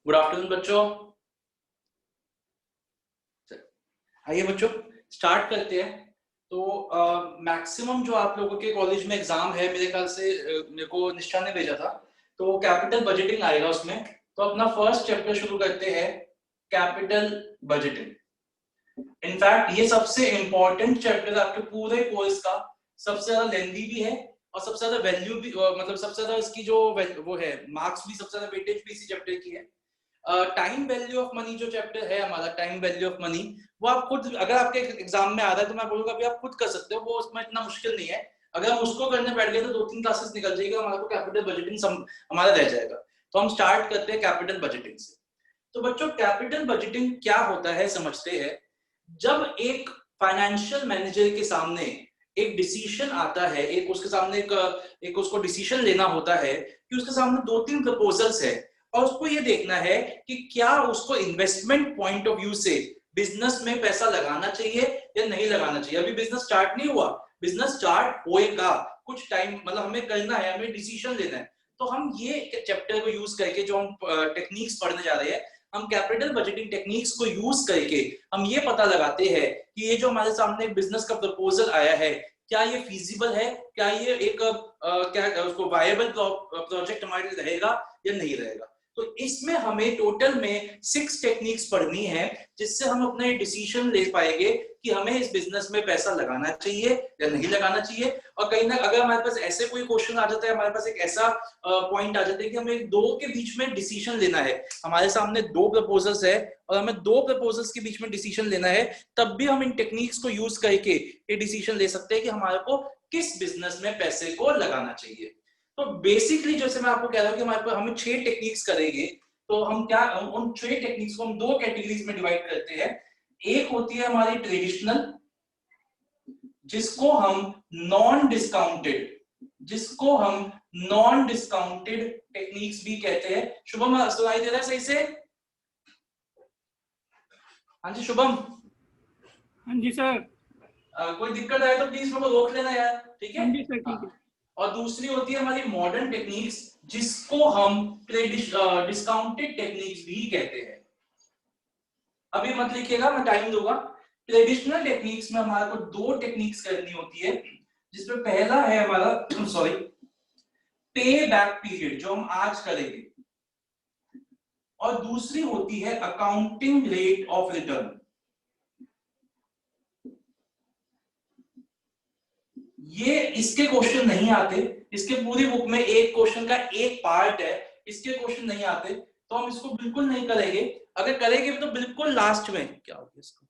Good afternoon बच्चों। आइए बच्चों स्टार्ट करते हैं। तो मैक्सिमम जो आप लोगों के कॉलेज में एग्जाम है, मेरे ख्याल से मेरे को निष्ठा ने भेजा था, तो कैपिटल बजटिंग आएगा उसमें। तो अपना फर्स्ट चैप्टर शुरू करते हैं, कैपिटल बजटिंग। इनफैक्ट ये सबसे इंपॉर्टेंट चैप्टर है आपके पूरे कोर्स का, सबसे ज्यादा लेंथी भी है और सबसे ज्यादा वैल्यू भी, मतलब सबसे ज्यादा इसकी जो वो है मार्क्स भी, सबसे ज्यादा वेटेज भी इसी चैप्टर की है। टाइम वैल्यू ऑफ मनी जो चैप्टर है हमारा, टाइम वैल्यू ऑफ मनी, वो आप खुद, अगर आपके एग्जाम में आ रहा है तो मैं बोलूंगा भी आप खुद कर सकते हो, वो उसमें इतना मुश्किल नहीं है। अगर हम उसको करने बैठ गए तो 2-3 क्लासेस निकल जाएगी, हमारा को कैपिटल बजटिंग हमारा रह जाएगा। तो हम स्टार्ट करते हैं कैपिटल बजटिंग से। तो बच्चों कैपिटल बजटिंग क्या होता है समझते हैं। जब एक फाइनेंशियल मैनेजर के सामने एक डिसीजन आता है, एक उसके सामने एक उसको डिसीजन लेना होता है कि उसके सामने 2-3 प्रपोजल्स है और उसको ये देखना है कि क्या उसको इन्वेस्टमेंट पॉइंट ऑफ व्यू से बिजनेस में पैसा लगाना चाहिए या नहीं लगाना चाहिए। अभी बिजनेस स्टार्ट नहीं हुआ, बिजनेस स्टार्ट होएगा कुछ टाइम, मतलब हमें करना है, हमें डिसीजन लेना है। तो हम ये चैप्टर को यूज करके जो हम टेक्निक्स पढ़ने जा रहे हैं, हम कैपिटल बजटिंग टेक्निक्स को यूज करके हम ये पता लगाते हैं कि ये जो हमारे सामने बिजनेस का प्रपोजल आया है, क्या ये फीजिबल है, क्या ये एक क्या उसको वायबल प्रोजेक्ट हमारे लिए रहेगा या नहीं रहेगा। तो इसमें हमें टोटल में 6 टेक्निक्स पढ़नी है, जिससे हम अपना डिसीजन ले पाएंगे कि हमें इस बिजनेस में पैसा लगाना चाहिए या नहीं लगाना चाहिए। और कहीं ना अगर हमारे पास ऐसे कोई क्वेश्चन आ जाता है, हमारे पास एक ऐसा पॉइंट आ जाता है कि हमें दो के बीच में डिसीजन लेना है, हमारे सामने 2 प्रपोजल्स है और हमें 2 प्रपोजल्स के बीच में डिसीजन लेना है, तब भी हम इन टेक्निक्स को यूज करके ये डिसीजन ले सकते हैं कि हमारे को किस बिजनेस में पैसे को लगाना चाहिए। तो बेसिकली जैसे मैं आपको कह रहा हूं कि हमारे पास हमें 6 टेक्निक्स करेंगे, तो हम क्या उन 6 टेक्निक्स को हम 2 कैटेगरीज में डिवाइड करते हैं। एक होती है हमारी ट्रेडिशनल, जिसको हम नॉन डिस्काउंटेड जिसको हम नॉन डिस्काउंटेड टेक्निक्स भी कहते हैं। शुभम सुनाई दे रहा है सही से? हाँ जी शुभम। हाँ जी सर। कोई दिक्कत आए तो प्लीज मेरे को रोक लेना यार, ठीक है? हाँ जी सर, ठीक है। और दूसरी होती है हमारी मॉडर्न टेक्निक्स, जिसको हम डिस्काउंटेड टेक्निक्स भी कहते हैं। अभी मत लिखिएगा, मैं टाइम दूंगा। ट्रेडिशनल टेक्निक्स में हमारे को 2 टेक्निक्स करनी होती है, जिसमें पहला है हमारा सॉरी पे बैक पीरियड, जो हम आज करेंगे, और दूसरी होती है अकाउंटिंग रेट ऑफ रिटर्न। ये इसके क्वेश्चन नहीं आते, इसके पूरी बुक में एक क्वेश्चन का एक पार्ट है, इसके क्वेश्चन नहीं आते, तो हम इसको बिल्कुल नहीं करेंगे। अगर करेंगे तो बिल्कुल लास्ट में। क्या हो गया इसको?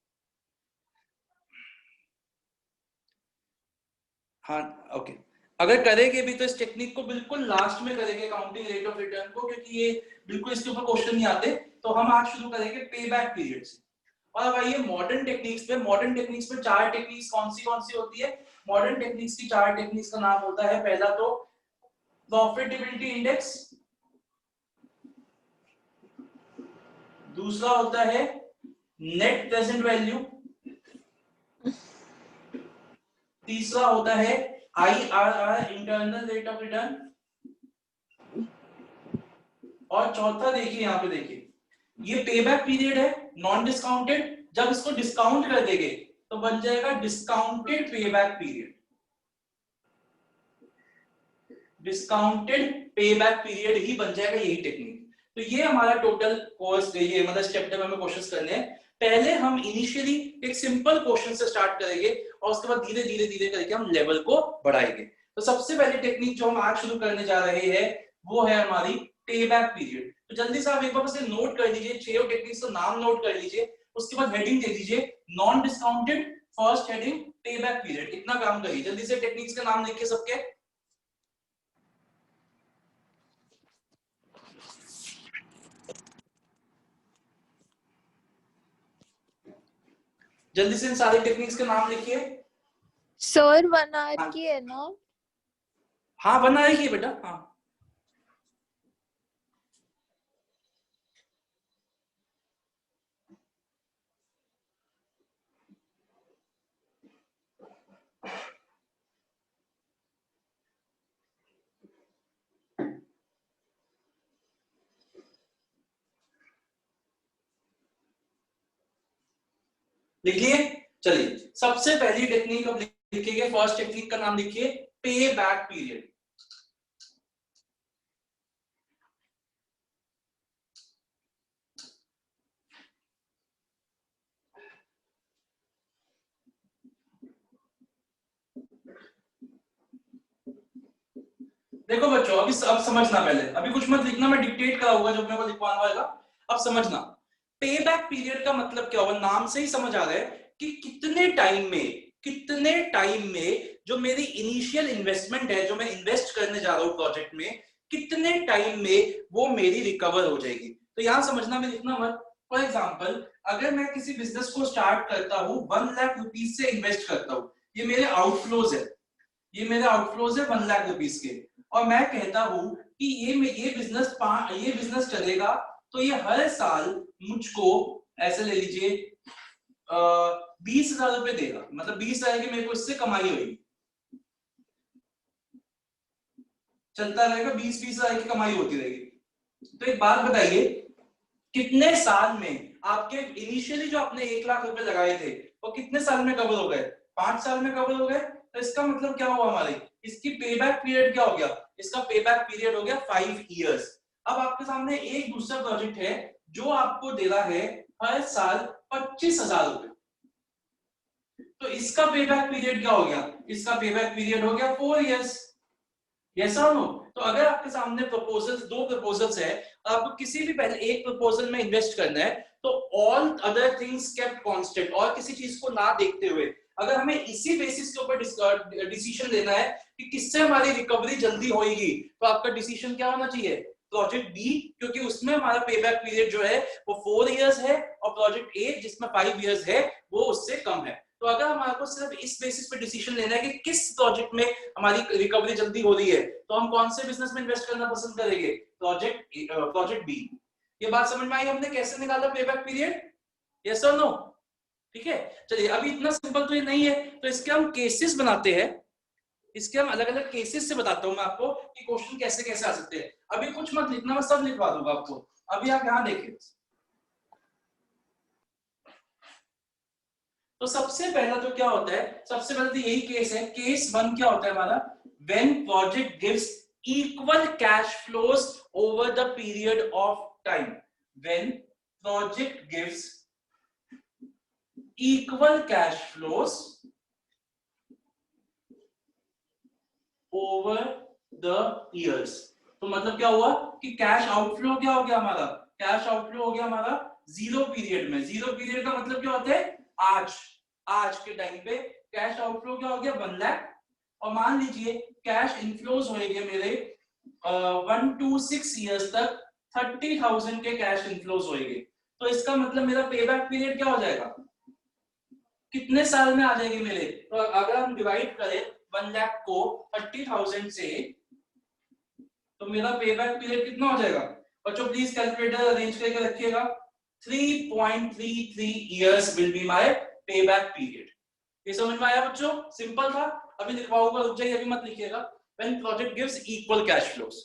हाँ ओके। अगर करेंगे भी तो इस टेक्निक को बिल्कुल लास्ट में करेंगे, अकाउंटिंग रेट ऑफ रिटर्न को, क्योंकि ये बिल्कुल इसके ऊपर क्वेश्चन नहीं आते। तो हम आज शुरू करेंगे पे बैक पीरियड से। और अब आइए मॉडर्न टेक्निक्स पे। मॉडर्न टेक्निक्स में 4 टेक्निक्स कौन सी होती है? मॉडर्न टेक्निक्स की 4 टेक्निक्स का नाम होता है, पहला तो प्रॉफिटेबिलिटी इंडेक्स, दूसरा होता है नेट प्रेजेंट वैल्यू, तीसरा होता है IRR internal rate of return, और चौथा देखिए, यहां पे देखिए, ये पेबैक पीरियड है नॉन डिस्काउंटेड। जब इसको डिस्काउंट कर देंगे तो बन जाएगा discounted payback period. Discounted payback period ही बन जाएगा यही टेक्निक। तो ये हमारा टोटल कोर्स, ये मतलब इस चैप्टर में हमें क्वेश्चंस करने हैं। पहले हम इनिशियली एक सिंपल क्वेश्चन से स्टार्ट करेंगे और उसके बाद धीरे धीरे धीरे करके हम लेवल को बढ़ाएंगे। तो सबसे पहले टेक्निक जो हम आज शुरू करने जा रहे हैं वो है हमारी पेबैक पीरियड। तो जल्दी से आप एक बार बस नोट कर लीजिए, 6 टेक्निक्स का नाम नोट कर लीजिए, उसके बाद हेडिंग दे दीजिए non discounted, first heading payback period. इतना काम करिए, जल्दी से टेक्निक्स का नाम लिखिए सबके। जल्दी से इन सारी टेक्निक्स के नाम लिखिए। सर 1 आवर की है ना? हाँ बना है बेटा। हाँ लिख लिए? चलिए सबसे पहली टेक्निक अब लिखिए, फर्स्ट टेक्निक का नाम लिखिए पे बैक पीरियड। देखो बच्चों अभी अब समझना, पहले अभी कुछ मत लिखना, मैं डिक्टेट कराऊंगा जब मेरे को लिखवाना होगा। अब समझना पे बैक पीरियड का मतलब क्या होगा, नाम से ही समझ आ रहा है कि कितने टाइम में जो मेरी इनिशियल इन्वेस्टमेंट है, जो मैं इन्वेस्ट करने जा रहा हूं प्रोजेक्ट में, कितने टाइम में वो मेरी रिकवर हो जाएगी। तो यहां समझना, मैं लिखना मत। फॉर एग्जाम्पल अगर मैं किसी बिजनेस को स्टार्ट करता हूं 1 लाख रुपीज से इन्वेस्ट करता हूं, ये मेरे आउटफ्लोज है, ये मेरे आउटफ्लोज है 1 लाख रुपीज के, और मैं कहता हूं कि ये बिजनेस चलेगा तो ये हर साल मुझको ऐसे ले लीजिए 20,000 रुपए देगा, मतलब 20,000 की मेरे को इससे कमाई होगी, चलता रहेगा, 20,000 की कमाई होती रहेगी। तो एक बात बताइए, कितने साल में आपके इनिशियली जो आपने 1 लाख रुपए लगाए थे वो कितने साल में कवर हो गए? 5 साल में कवर हो गए। तो इसका मतलब क्या हुआ हमारे, इसकी पेबैक पीरियड क्या हो गया? इसका पेबैक पीरियड हो गया 5 इयर्स। अब आपके सामने एक दूसरा प्रोजेक्ट है जो आपको दे रहा है हर साल 25,000 रुपए, तो इसका पेबैक पीरियड क्या हो गया? इसका पेबैक पीरियड हो गया 4 इयर्स। यस और नो? तो अगर आपके सामने प्रपोजल्स, 2 प्रपोजल्स है, आपको किसी भी पहले एक प्रपोजल में इन्वेस्ट करना है, तो all other things kept constant, और किसी चीज को ना देखते हुए अगर हमें इसी बेसिस के ऊपर डिसीजन लेना है कि किससे हमारी रिकवरी जल्दी होगी, तो आपका डिसीजन क्या होना चाहिए? प्रोजेक्ट बी, क्योंकि उसमें हमारा पेबैक पीरियड जो है वो 4 इयर्स है, और प्रोजेक्ट ए जिसमें 5 इयर्स है वो उससे कम है। तो अगर हमारे को सिर्फ इस बेसिस पे डिसीजन लेना है कि किस प्रोजेक्ट में हमारी रिकवरी जल्दी हो रही है, तो हम कौन से बिजनेस में इन्वेस्ट करना पसंद करेंगे? Project B. ये बात समझ में आई हमने कैसे निकाला पेबैक पीरियड? यस और नो? ठीक है, चलिए अभी इतना सिंपल तो ये नहीं है, तो इसके हम केसेस बनाते हैं, इसके हम अलग अलग केसेस से बताता हूं मैं आपको कि क्वेश्चन कैसे कैसे आ सकते हैं। अभी कुछ मत लिखना, मैं सब लिखवा दूंगा आपको। अभी आप यहां देखिए, तो सबसे पहला तो क्या होता है, सबसे पहले तो यही केस है, केस 1 क्या होता है हमारा? When project gives equal cash flows over the period of time. When project gives equal cash flows over the years. तो मतलब क्या हुआ कि कैश आउटफ्लो क्या हो गया हमारा? कैश आउटफ्लो हो गया हमारा 0 पीरियड में। 0 पीरियड का मतलब क्या होता है? आज के टाइम पे कैश आउटफ्लो क्या हो गया? 1 लाख। और मान लीजिए कैश इनफ्लोज होएंगे मेरे 1 to 6 इयर्स तक 30,000 के कैश इनफ्लोज होएंगे। तो इसका मतलब मेरा पेबैक पीरियड क्या हो जाएगा? कितने साल में आ जाएगी मेरे? तो अगर हम डिवाइड करें 1 लाख को 30,000 से, तो मेरा पेबैक पीरियड कितना हो जाएगा? बच्चों प्लीज कैलकुलेटर अरेंज करके रखिएगा। 3.33 years will be my payback period. ये समझ में आया बच्चों? सिंपल था। अभी लिखवाऊंगा, रुक जाइए, अभी मत लिखिएगा। When project gives equal cash flows.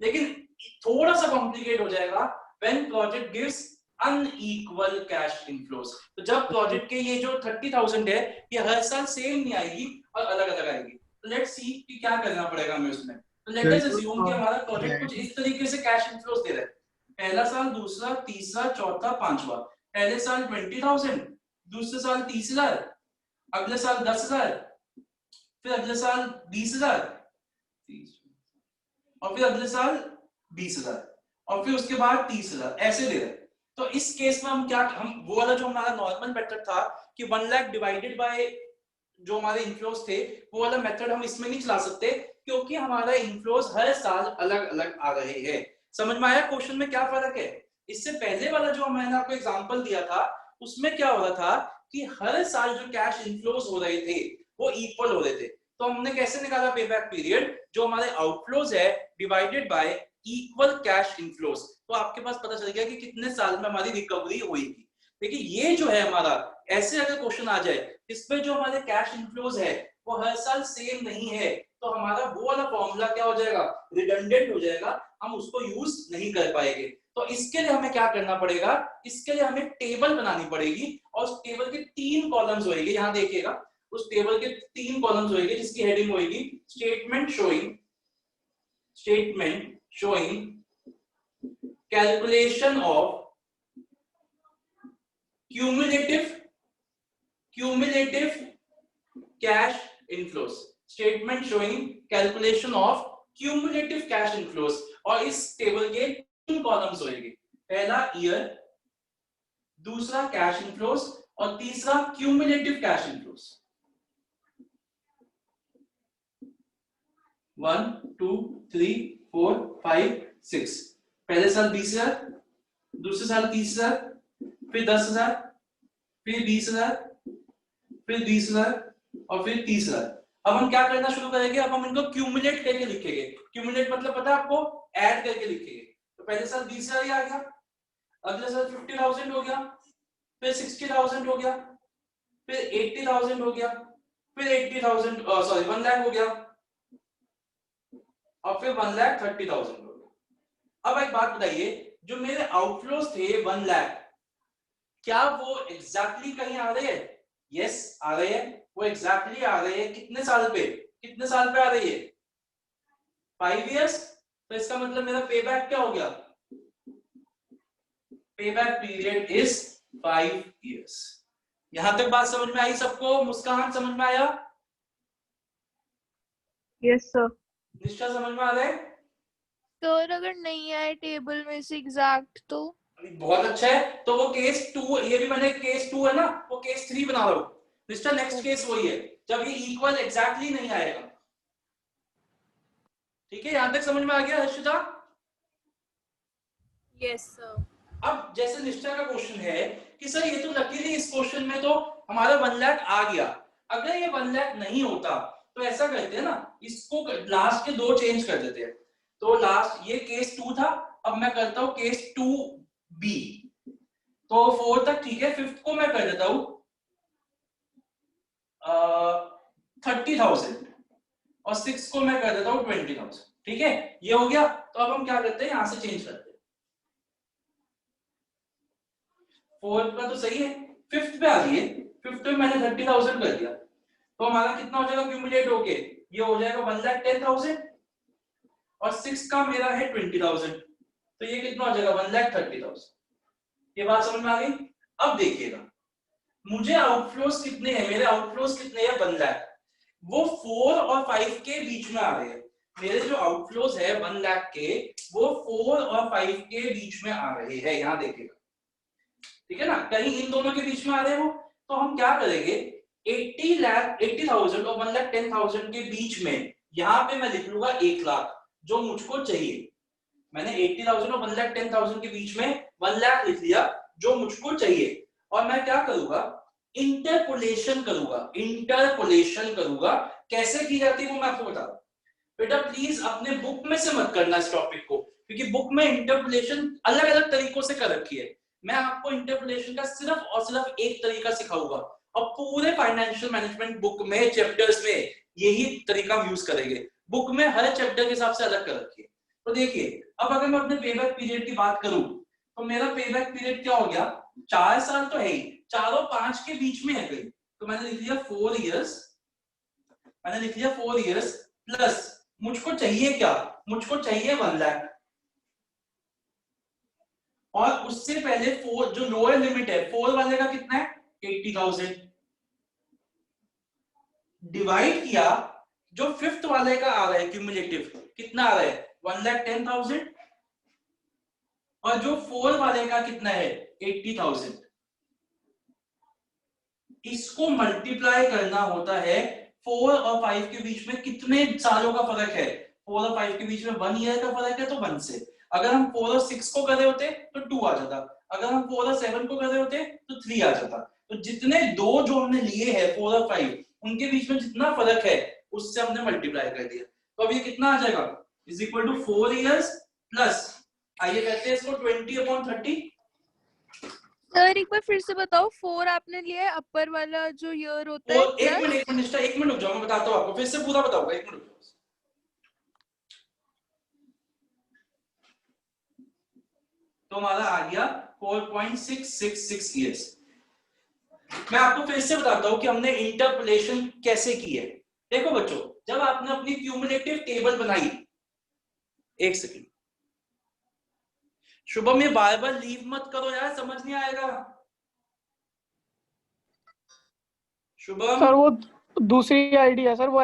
लेकिन थोड़ा सा कॉम्प्लिकेट हो जाएगा when project gives unequal cash inflows. तो जब प्रोजेक्ट के ये जो 30,000 है ये हर साल सेम नहीं आएगी और अलग अलग आएगी। तो लेट्स सी कि क्या करना पड़ेगा हमें उसमें। तो लेट अस अज्यूम कि हमारा प्रोजेक्ट कुछ इस तरीके से कैश इनफ्लोज दे रहा है, पहला साल, दूसरा, तीसरा, चौथा, पांचवा। पहले साल 20,000, दूसरे साल 30,000, अगले साल 10,000, फिर अगले साल 20,000, और फिर अगले साल 20,000, और फिर उसके बाद 30,000, ऐसे दे रहे। तो इस केस में हम वो वाला जो हमारा नॉर्मल मेथड था कि 1 लाख डिवाइडेड बाय जो हमारे इनफ्लोज थे, वो वाला मेथड हम इसमें नहीं चला सकते, क्योंकि हमारा इनफ्लोज हर साल अलग अलग आ रहे हैं। समझ में आया क्वेश्चन में क्या फर्क है? इससे पहले वाला जो मैंने आपको एग्जांपल दिया था उसमें क्या हो रहा था कि हर साल जो कैश इनफ्लोज हो रहे थे वो इक्वल हो रहे थे। तो हमने कैसे निकाला पेबैक पीरियड? जो हमारे आउटफ्लोज है divided y equal cash inflows. तो आपके पास पता चल गया कि कितने साल में हमारी रिकवरी होगी। देखिए ये जो है हमारा, ऐसे अगर क्वेश्चन आ जाए इसमें जो हमारे कैश इनफ्लोज है वो हर साल सेम नहीं है, तो हमारा वो वाला फॉर्मूला क्या हो जाएगा? रिडंडेंट हो जाएगा, हम उसको यूज नहीं कर पाएंगे। तो इसके लिए हमें क्या करना पड़ेगा, इसके लिए हमें टेबल बनानी पड़ेगी और उस टेबल के 3 कॉलम्स होंगे, यहां देखिएगा उस टेबल के 3 कॉलम्स होंगे जिसकी हेडिंग होगी statement showing calculation of cumulative cash inflows, statement showing calculation of cumulative cash inflows, और इस टेबल के 3 कॉलम्स होंगे, पहला ईयर, दूसरा कैश इनफ्लोस और तीसरा क्यूमुलेटिव कैश इनफ्लोस। 1 2 3 4 5 6, पहले साल 20,000, दूसरे साल 30,000, फिर 10,000, फिर 20,000, फिर 20,000 और फिर 30,000। अब हम क्या करना शुरू करेंगे, अब हम इनको क्यूमुलेट करके लिखेंगे। क्यूमुलेट मतलब पता है आपको, ऐड करके लिखेंगे। तो पहले साल 20,000 आ गया, अगले साल 50,000 हो गया, फिर 60,000 हो गया, फिर 80,000 हो गया, फिर 80,000 सॉरी 1 लाख हो गया, और फिर 1,30,000 हो गया। अब एक बात बताइए, जो मेरे आउटफ्लोस थे 1 लाख, क्या वो एग्जैक्टली कहीं आ रहे हैं? यस आ रहे हैं, वो एग्जैक्टली आ रहे हैं। कितने साल पे आ रही है? 5 इयर्स। तो इसका मतलब मेरा पे बैक क्या हो गया? पे बैक पीरियड इज 5 इयर्स। यहां तक बात समझ में आई सबको? मुस्कान समझ में आया? Yes sir. निष्ठा समझ में आ रहा है? सर अगर नहीं आए टेबल में से एग्जैक्ट तो? बहुत अच्छा है, तो वो केस 2, ये भी मैंने केस 2 है ना, वो केस 3 बना रहा हूं। निष्ठा नेक्स्ट केस वही है जब ये इक्वल एग्जैक्टली नहीं आएगा। ठीक है, यहां तक समझ में आ गया हर्षिता? Yes sir. अब जैसे निष्ठा का क्वेश्चन है कि सर ये तो लकीली इस क्वेश्चन में तो हमारा 1 लाख आ गया, अगर ये 1 लाख नहीं होता तो ऐसा करते हैं ना, इसको लास्ट के 2 चेंज कर देते हैं। तो लास्ट ये केस 2 था, अब मैं करता हूं केस 2B। तो 4 तक ठीक है, 5th को मैं कर देता हूं 30,000 और 6 को मैं कर देता हूं 20,000। ठीक है, ये हो गया। तो अब हम क्या करते हैं, यहां से चेंज करते हैं। 4 का तो सही है, 5th पे आ रही है, 5th में मैंने 30,000 कर दिया, तो हमारा कितना हो जाएगा क्यूमुलेट होके? ये हो जाएगा 1,10,000 और 6 का मेरा है 20,000, तो ये कितना हो जाएगा 1,30,000। ये बात समझ में आ गई? अब देखिएगा मुझे आउटफ्लोस कितने हैं, मेरे आउटफ्लोस कितने हैं 1 लाख, वो 4 और 5 के बीच में आ रहे हैं। मेरे जो आउटफ्लोस है 1 लाख के, वो 4 और 5 के बीच में आ रहे हैं, यहां देखिएगा। ठीक है ना, कहीं इन दोनों के बीच में आ रहे हो। तो हम क्या करेंगे, 80,000 और 1,10,000 के बीच में यहां पे मैं लिख लूंगा 1 लाख, जो मुझको चाहिए। मैंने 80,000 और 1,10,000 के बीच में 1 लाख लिख लिया, जो मुझको चाहिए। और मैं क्या करूंगा, इंटरपोलेशन करूंगा। कैसे की जाती है वो मैं आपको बता दूं। बेटा प्लीज अपने बुक में से मत करना इस टॉपिक को, क्योंकि बुक में इंटरपोलेशन अलग अलग तरीकों से कर रखी है। मैं आपको इंटरपोलेशन का सिर्फ और सिर्फ एक तरीका सिखाऊंगा, और पूरे फाइनेंशियल मैनेजमेंट बुक में चैप्टर्स में यही तरीका हम यूज करेंगे। बुक में हर चैप्टर के हिसाब से अलग कर रखी है। तो देखिए, अब अगर मैं अपने पेबैक पीरियड की बात करूं, तो मेरा पेबैक पीरियड क्या हो गया, 4 साल तो है ही, 4 और 5 के बीच में है कहीं, तो मैंने लिख लिया 4 इयर्स, प्लस मुझको चाहिए क्या, मुझको चाहिए 1 लाख, और उससे पहले 4 जो लोअर लिमिट है 4 वाले का कितना है 80,000, डिवाइड किया जो 5th वाले का आ रहा है क्यूमुलेटिव, कितना आ रहा है 1,10,000, और जो 4 वाले का कितना है 80,000। इसको मल्टीप्लाई करना होता है 4 और 5 के बीच में कितने सालों का फर्क है। 4 और 5 के बीच में 1 ईयर का फर्क है, तो 1 से। अगर हम 4 और 6 को कर रहे होते तो 2 आ जाता, अगर हम 4 और 7 को कर रहे होते तो 3 आ जाता। तो जितने दो जो हमने लिए हैं 4 और 5, उनके बीच में जितना फर्क है उससे हमने मल्टीप्लाई कर दिया। तो अब ये कितना आ जाएगा, is equal to 4 years plus, आइए कहते हैं इसको 20/30। सर एक बार फिर से बताओ, 4 आपने लिया है अपर वाला जो ईयर होता है, एक मिनट निष्ठा, एक मिनट रुक जाओ, मैं बताता हूँ आपको, फिर से पूरा बताऊंगा, एक मिनट। तो हमारा आ गया 4.666 ईयर्स। मैं आपको फिर से बताता हूं कि हमने इंटरपोलेशन कैसे की है। देखो बच्चों, जब आपने अपनी क्यूमुलेटिव टेबल बनाई, एक सेकंड शुभम, ये बार बार लीव मत करो यार, समझ नहीं आएगा। शुभम सर वो दूसरी आईडी है सर, वो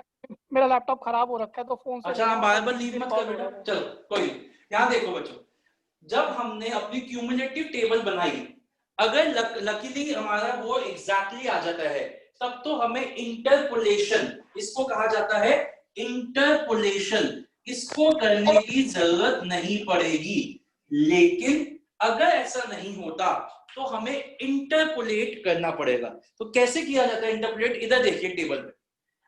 मेरा लैपटॉप खराब हो रखा है तो फोन से अच्छा, कर हाँ रहा बार हूँ बार सर, लीव मत कॉल कर हो बेटा, रहा है। चलो कोई नहीं। यहाँ देखो बच्चों, जब हमने अपनी क्यूमुलेटिव टेबल बनाई, अगर लकीली हमारा वो एग्जैक्टली आ जाता है, तब तो हमें इंटरपोलेशन, इसको कहा जाता है इंटरपोलेशन, इसको करने की जरूरत नहीं पड़ेगी। लेकिन अगर ऐसा नहीं होता तो हमें इंटरपोलेट करना पड़ेगा। तो कैसे किया जाता है इंटरपोलेट? इधर देखिए टेबल में,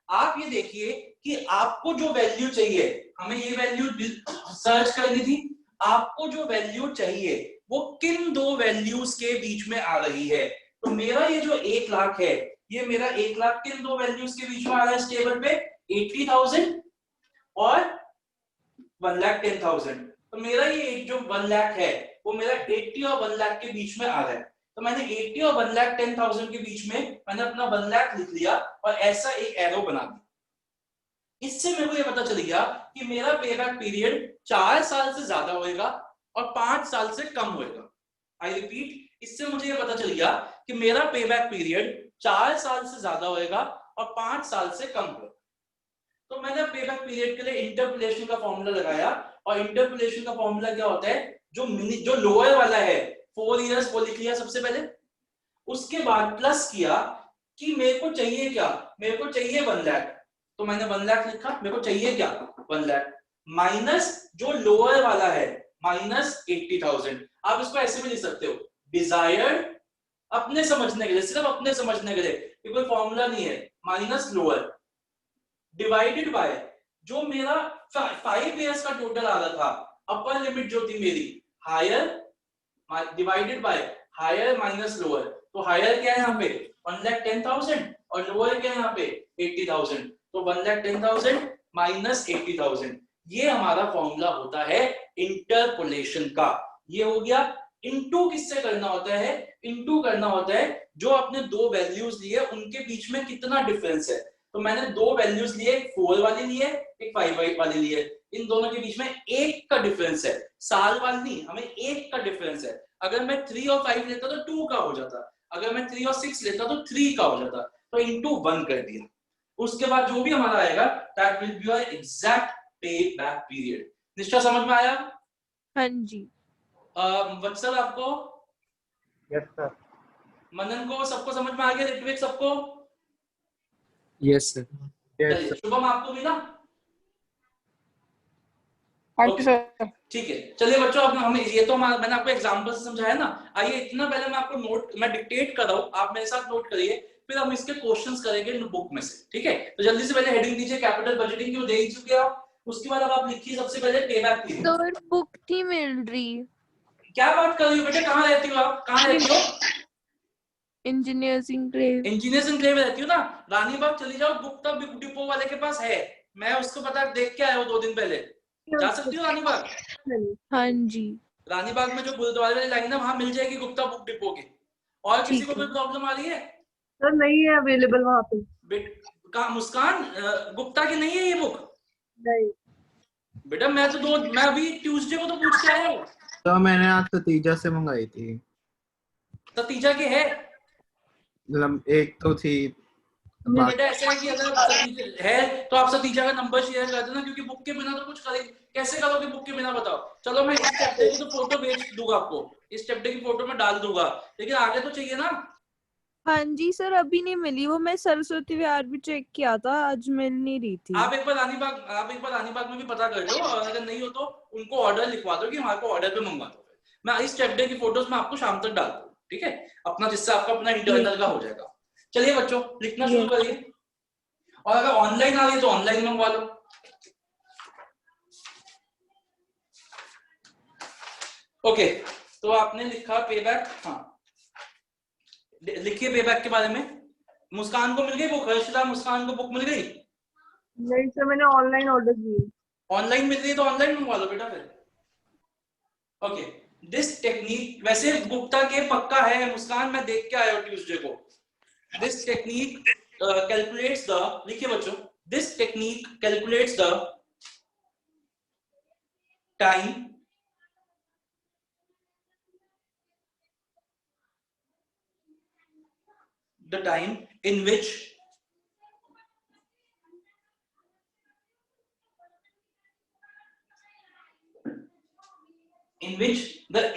आप ये देखिए कि आपको जो वैल्यू चाहिए, हमें ये वैल्यू सर्च करनी थी, आपको जो वैल्यू चाहिए वो किन दो वैल्यूज के बीच में आ रही है। तो मेरा ये जो 1 लाख है, ये मेरा 1 लाख किन दो वैल्यूज के बीच में आ रहा है इस टेबल पे? 80,000 और 1,10,000। तो मेरा ये जो 1 लाख है वो मेरा 80 और 1 लाख के बीच में आ रहा है। तो मैंने 80 और 1,10,000 के बीच में मैंने अपना 1 लाख लिख लिया और ऐसा एक एरो बना दिया। इससे मेरे को ये पता चल गया कि मेरा पेबैक पीरियड 4 साल से ज्यादा होएगा और 5 साल से कम होएगा। आई रिपीट, इससे मुझे ये पता चल गया कि मेरा पेबैक पीरियड 4 साल से ज्यादा होएगा और 5 साल से कम होएगा। तो मैंने पेबैक पीरियड के लिए इंटरपोलेशन का फॉर्मूला लगाया, और इंटरपोलेशन का फॉर्मूला क्या होता है? जो लोअर वाला है 4 इयर्स वो लिख लिया सबसे पहले, उसके बाद प्लस किया कि मेरे को चाहिए क्या, मेरे को चाहिए 1 लाख, तो मैंने 1 लाख लिखा, मेरे को चाहिए क्या 1 लाख, माइनस जो लोअर वाला है माइनस 80,000। आप इसको ऐसे भी लिख सकते हो, डिजायर्ड, अपने समझने के लिए, सिर्फ अपने समझने के लिए, कोई फॉर्मूला नहीं है, माइनस लोअर डिवाइडेड बाय जो मेरा 5 इयर्स का टोटल आ रहा था, अपर लिमिट जो थी मेरी, higher divided by higher minus lower. तो हायर क्या है यहाँ पे 1,10,000 और लोअर क्या है यहाँ पे 80,000। तो 1,10,000 माइनस 80,000, ये हमारा फॉर्मूला होता है इंटरपोलेशन का। ये हो गया। इनटू किससे करना होता है? इनटू करना होता है जो आपने दो वैल्यूज लिए उनके बीच में कितना डिफरेंस है। तो मैंने दो वैल्यूज लिए, एक 4 वाली लिए, एक 5 वाली लिए, इन दोनों के बीच में 1 का डिफरेंस है, साल वाली नहीं, हमें 1 का डिफरेंस है। अगर मैं 3 और 5 लेता तो 2 का हो जाता, अगर मैं 3 और 6 लेता तो 3 का हो जाता, तो इनटू 1 कर दिया। उसके बाद जो भी हमारा आएगा that will be your exact पे बैक पीरियड। निष्ठा समझ में आया? हाँ जी। वत्सल आपको? Yes sir. मनन को? सबको समझ में आ गया? ऋत्विक सबको? Yes sir. चलिए, शुभम आपको भी ना? हाँ जी सर। ठीक है, चलिए बच्चों, अब हमें ये तो मैंने आपको एग्जांपल से समझाया ना। आइए इतना पहले मैं आपको नोट, मैं डिक्टेट कर रहा हूं, आप मेरे साथ नोट करिए, फिर हम इसके क्वेश्चंस करेंगे बुक में से। ठीक है, तो जल्दी से पहले हेडिंग दीजिए, कैपिटल बजटिंग की दे ही चुके आप। उसके बाद अब आप लिखिए सबसे पहले पेबैक पीरियड। सर बुक नहीं मिल रही। क्या बात कर रही हो बेटा? कहाँ रहती हो आप? कहाँ रहती हो? Engineers enclave. इंजीनियर्स एनक्लेव में रहती हो ना? रानी बाग चली जाओ, गुप्ता डिपो वाले के पास है, मैं उसको पता देख के आया हूँ 2 दिन पहले। जा सकती हो रानी बाग? हाँ जी। रानी बाग में जो गुरुद्वारे वाली लाइन है वहां मिल जाएगी गुप्ता बुक डिपो की। और किसी को कोई प्रॉब्लम आ रही है? सर नहीं है अवेलेबल वहाँ पे। मुस्कान, गुप्ता की नहीं है ये बुक? नहीं बेटा मैं अभी ट्यूसडे को तो पूछ के आया हूँ। तो मैंने आज सतीजा से मंगाई थी। सतीजा के है? एक तो थी। बेटा ऐसा है कि अगर सतीजा है तो आप सतीजा का नंबर शेयर कर देना, क्योंकि बुक के बिना तो कुछ करेंगे कैसे, करोगे बुक के बिना बताओ। चलो मैं इस चैप्टर की तो फोटो भेज दूंगा आपको, इस चैप्टर की फोटो मैं डाल दूंगा, लेकिन आगे तो चाहिए ना। हाँ जी सर, अभी नहीं मिली वो, मैं सरस्वती विहार भी चेक किया था, आज मिल नहीं रही थी। आप एक बार रानी बाग में भी पता कर लो, और अगर नहीं हो तो उनको ऑर्डर लिखवा दो कि हमारे को ऑर्डर पे मंगवा दो। मैं इस चैप्टर की फोटोज में आपको शाम तक डाल दूँ, ठीक है, अपना, जिससे आपका अपना इंटरनल का हो जाएगा। चलिए बच्चों लिखना शुरू करिए, और अगर ऑनलाइन आ रही है तो ऑनलाइन मंगवा लो। ओके, तो आपने लिखा पेबैक, हाँ लिखिए पेबैक के बारे में। मुस्कान को मिल गई बुक? हर्षिता, मुस्कान को बुक मिल गई? नहीं सर, मैंने ऑनलाइन ऑर्डर की। ऑनलाइन मिल रही है तो ऑनलाइन मंगवा लो बेटा फिर। ओके, दिस टेक्निक, वैसे गुप्ता के पक्का है मुस्कान, मैं देख के आया हूं ट्यूसडे को। दिस टेक्निक कैलकुलेट्स द, लिखिए बच्चों, this technique calculates the time in which the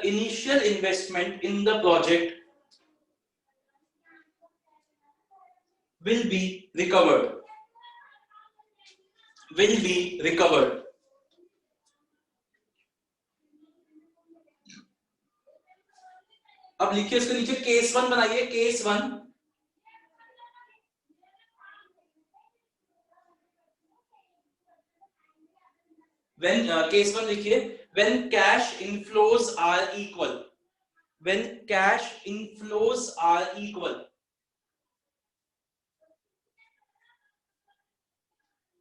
initial investment in the project will be recovered. अब लिखिए इसके नीचे केस 1 बनाइए, केस 1। When case 1 लिखिए, when cash inflows are equal,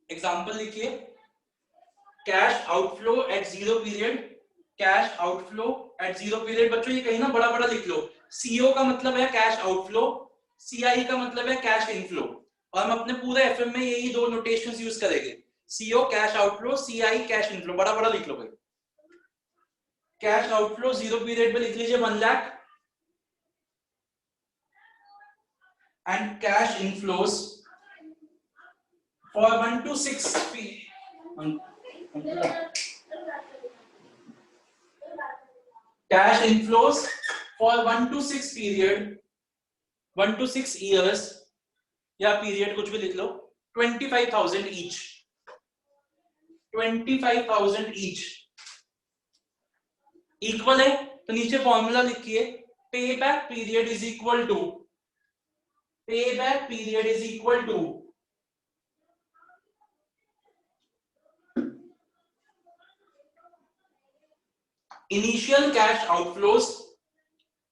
example लिखिए, कैश आउटफ्लो एट 0 पीरियड, बच्चों ये कहीं ना बड़ा बड़ा लिख लो। सीओ का मतलब है कैश आउटफ्लो, सीआई का मतलब है कैश इनफ्लो, और हम अपने पूरे एफएम में यही दो नोटेशंस यूज करेंगे, CO cash outflow, CI cash inflow, बड़ा बड़ा लिख लो भाई। कैश आउटफ्लो 0 पीरियड में लिख लीजिए 1 lakh, and cash inflows for 1 to 6 cash inflows for 1 to 6 period, 1 to 6 years या पीरियड कुछ भी लिख लो, 25,000 each, 25,000 each इक्वल है। तो नीचे फॉर्मूला लिखिए, payback period is equal to initial cash outflows,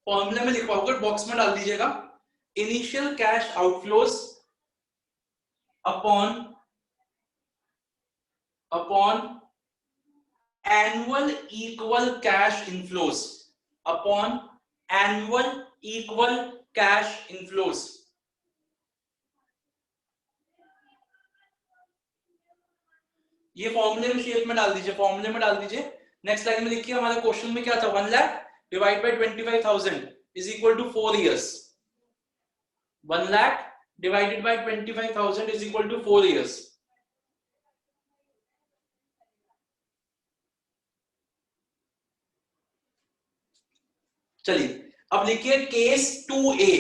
फॉर्मूले में लिखा होगा, बॉक्स में डाल दीजिएगा, initial cash outflows upon annual equal cash inflows, ये फॉर्मूले में शेप में डाल दीजिए, नेक्स्ट लाइन में लिखिए, हमारे क्वेश्चन में क्या था, 1 lakh divide by 25,000 is equal to 4 years, 1 lakh divided by 25,000 is equal to 4 years. चलिए अब लिखिए case 2A,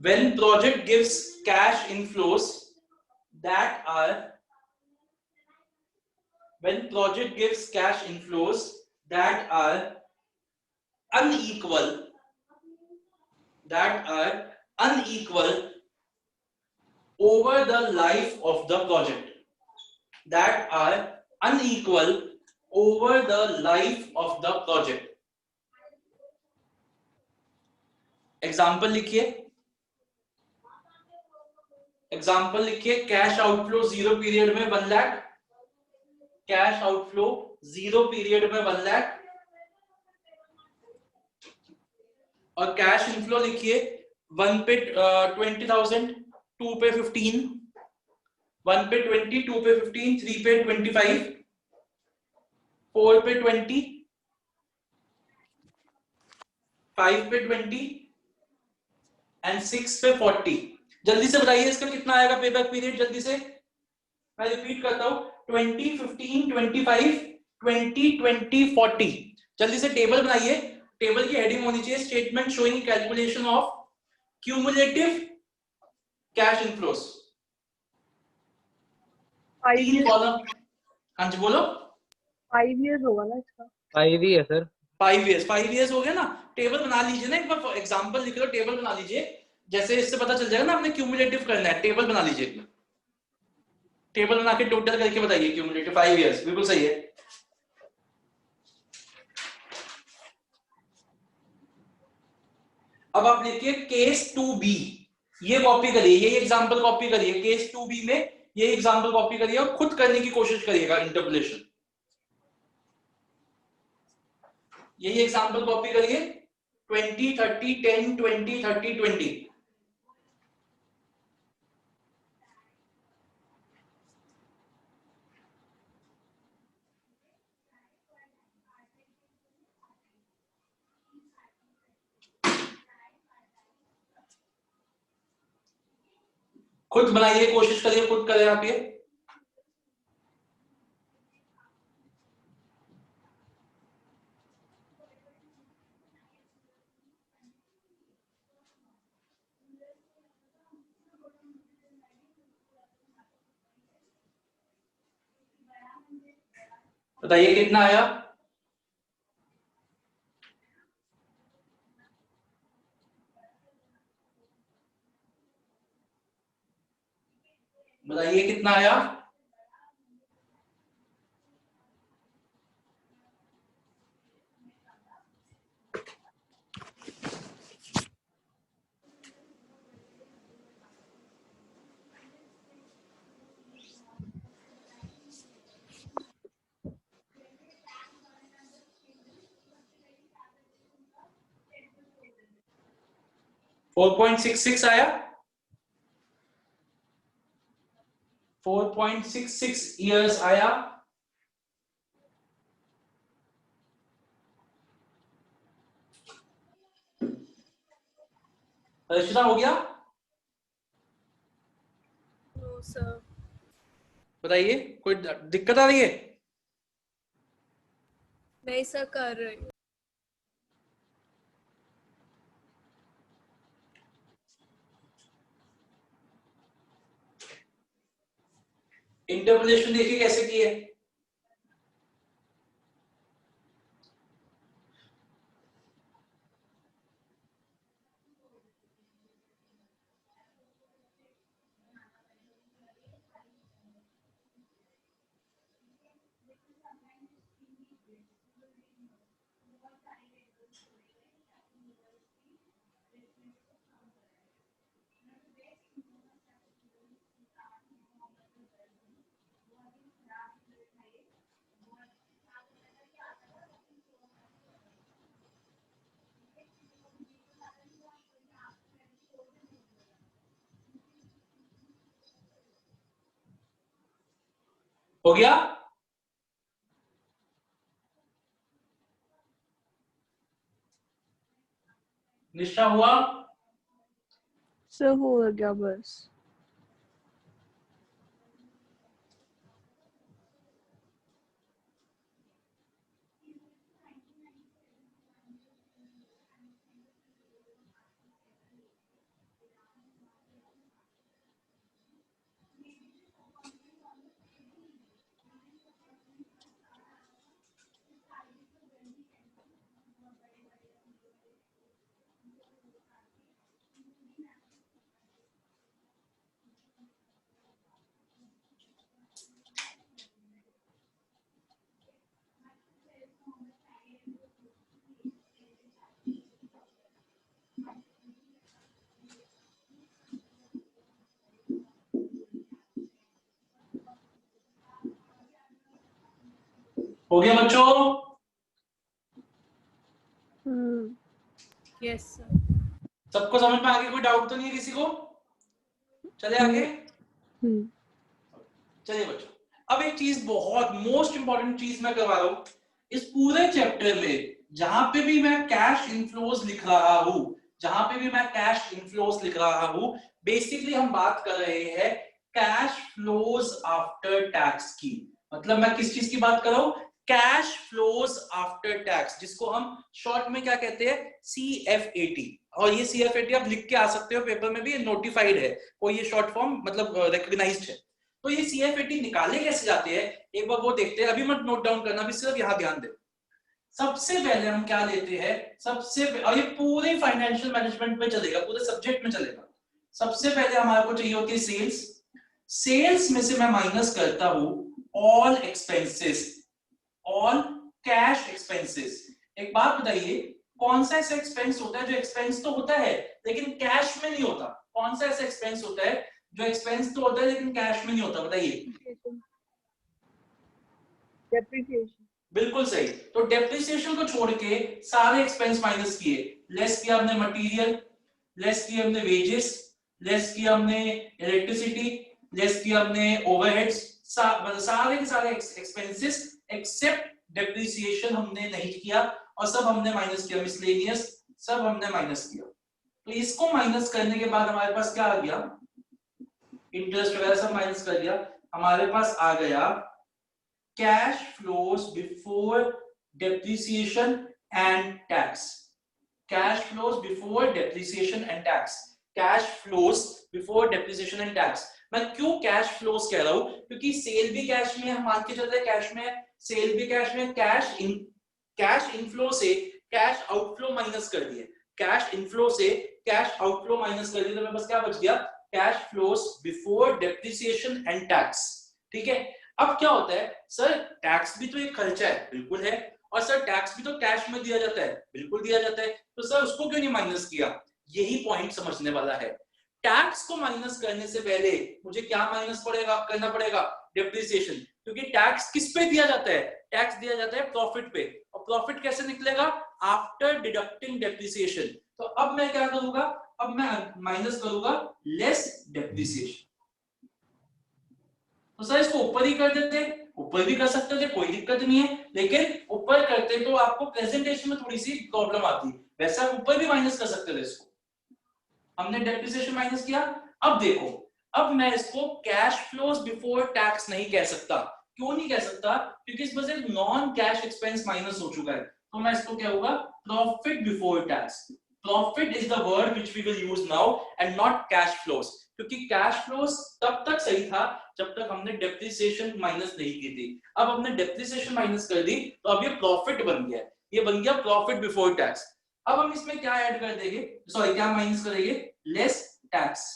when project gives cash inflows that are unequal over the life of the project, example लिखिए, कैश आउटफ्लो 0 पीरियड में 1 lakh, cash outflow 0 period में 1 लाख, और cash inflow लिखिए 1 पे 20,000, 2 पे 15, 1 पे 20, 2 पे 15, 3 पे 25, 4 पे 20, 5 पे 20 एंड 6 पे 40। जल्दी से बताइए इसका कितना आएगा पेबैक पीरियड, जल्दी से मैं रिपीट करता हूं, 20, 15, 25, 20, 20, 40। जल्दी से टेबल बनाइए, टेबल की हेडिंग होनी चाहिए statement showing calculation of cumulative cash inflows. 5 तीन years, कॉलम, हाँ जी बोलो। 5 years होगा ना इसका? 5 ही है सर। 5 years हो गया ना। टेबल बना लीजिए ना, एक बार एग्जांपल लिख लो, टेबल बना लीजिए। जैसे इससे पता चल जाएगा ना आपने क्यूमुलेटिव करना है, टेबल बना लीजिए, टेबल बना के टोटल करके बताइए क्यूमुलेटिव 5 इयर्स, बिल्कुल सही है। अब आप लिखिए केस 2B, ये कॉपी करिए, ये एग्जांपल कॉपी करिए, केस 2B में ये एग्जांपल कॉपी करिए और खुद करने की कोशिश करिएगा इंटरपोलेशन। यही एग्जांपल कॉपी करिए 20 30 10 20 30 20। खुद बनाइए, कोशिश करिए, खुद करें आप ये। बताइए कितना आया? बताइए कितना आया? $4.66 आया, 4.66 इयर्स आया। रचिता हो गया? No sir. बताइए कोई दिक्कत आ रही है? नहीं सर, कर रही हूँ। इंटरपोलेशन देखिए कैसे की है। हो गया? निष्ठा हुआ? सर हो गया बस। हो गया बच्चों? Yes sir. सबको समझ में आगे कोई डाउट तो नहीं है किसी को? चले आगे। चलिए बच्चों, अब एक चीज बहुत मोस्ट इंपॉर्टेंट चीज मैं करवा रहा हूं इस पूरे चैप्टर में। जहां पे भी मैं कैश इनफ्लोज लिख रहा हूं, जहां पे भी मैं कैश इनफ्लोज लिख रहा हूं, बेसिकली हम बात कर रहे हैं कैश फ्लोज आफ्टर टैक्स की। मतलब मैं किस चीज की बात कर रहा हूं? कैश फ्लोज आफ्टर टैक्स, जिसको हम शॉर्ट में क्या कहते हैं? CFAT। और ये CFAT आप लिख के आ सकते हो पेपर में भी, ये नोटिफाइड है, कोई ये शॉर्ट फॉर्म मतलब रिकॉग्नाइज्ड है। तो ये CFAT निकाले कैसे जाते हैं एक बार वो देखते हैं। अभी मत नोट डाउन करना, अभी सिर्फ यहां ध्यान दे। सबसे पहले हम क्या लेते हैं, और ये पूरे फाइनेंशियल मैनेजमेंट में चलेगा, पूरे सब्जेक्ट में चलेगा। सबसे पहले हमारे को चाहिए होती है सेल्स। सेल्स में से मैं माइनस करता हूं all expenses, all cash expenses. एक बात बताइए, कौन सा ऐसा एक्सपेंस होता है जो एक्सपेंस तो होता है लेकिन कैश में नहीं होता? कौन सा ऐसा एक्सपेंस होता है जो एक्सपेंस तो होता है लेकिन कैश में नहीं होता? बताइए। डेप्रिसिएशन। बिल्कुल सही। तो डेप्रिसिएशन को छोड़ के सारे एक्सपेंस माइनस किए। लेस किया हमने मटेरियल, लेस किया हमने वेजेस, लेस किया हमने इलेक्ट्रिसिटी, लेस किया हमने ओवरहेड्स, सारे के सारे एक्सपेंसेस एक्सेप्ट डेप्रिसिएशन हमने नहीं किया, और सब हमने माइनस किया। मिसलेनियस सब हमने माइनस किया। तो इसको माइनस करने के बाद हमारे पास क्या आ गया, इंटरेस्ट वगैरह सब माइनस कर दिया, हमारे पास आ गया cash flows before depreciation and tax. Cash flows before depreciation and tax. Cash flows before depreciation and tax. मैं क्यों कैश फ्लोज कह रहा हूं? क्योंकि सेल भी कैश में, हम मान के चलते हैं कैश में, सेल भी कैश में, कैश इनफ्लो से कैश आउटफ्लो माइनस कर दिए, कैश इनफ्लो से कैश आउटफ्लो माइनस कर दिए, तो मेरे पास क्या बच गया, cash flows before depreciation and tax. ठीक है। अब क्या होता है, सर टैक्स भी तो एक खर्चा है, बिल्कुल है, और सर टैक्स भी तो कैश में दिया जाता है, बिल्कुल दिया जाता है, तो सर उसको क्यों नहीं माइनस किया? यही पॉइंट समझने वाला है। टैक्स को माइनस करने से पहले मुझे क्या माइनस करना पड़ेगा? डेप्रिसिएशन। क्योंकि टैक्स किस पे दिया जाता है? टैक्स दिया जाता है प्रॉफिट पे, और प्रॉफिट कैसे निकलेगा? After deducting depreciation. तो अब मैं क्या करूंगा, अब मैं माइनस करूंगा लेस डेप्रिसिएशन। तो सर इसको ऊपर ही कर देते, ऊपर भी कर सकते थे, कोई दिक्कत नहीं है, लेकिन ऊपर करते तो आपको प्रेजेंटेशन में थोड़ी सी प्रॉब्लम आती, वैसे आप ऊपर भी माइनस कर सकते थे इसको। हमने डेप्रिसिएशन माइनस किया। अब देखो, अब मैं इसको कैश फ्लोज बिफोर टैक्स नहीं कह सकता। क्यों नहीं कह सकता? क्योंकि इस वजह से नॉन कैश एक्सपेंस माइनस हो चुका है, तो मैं इसको क्या होगा, profit before tax. Profit is the word which we will use now and not cash flows, क्योंकि कैश फ्लोज तब तक सही था जब तक हमने डेप्रिसिएशन माइनस नहीं की थी। अब हमने डेप्रिसिएशन माइनस कर दी, तो अब ये प्रॉफिट बन गया, ये बन गया प्रॉफिट बिफोर टैक्स। अब हम इसमें क्या ऐड कर देंगे, सॉरी क्या माइनस करेंगे, लेस टैक्स।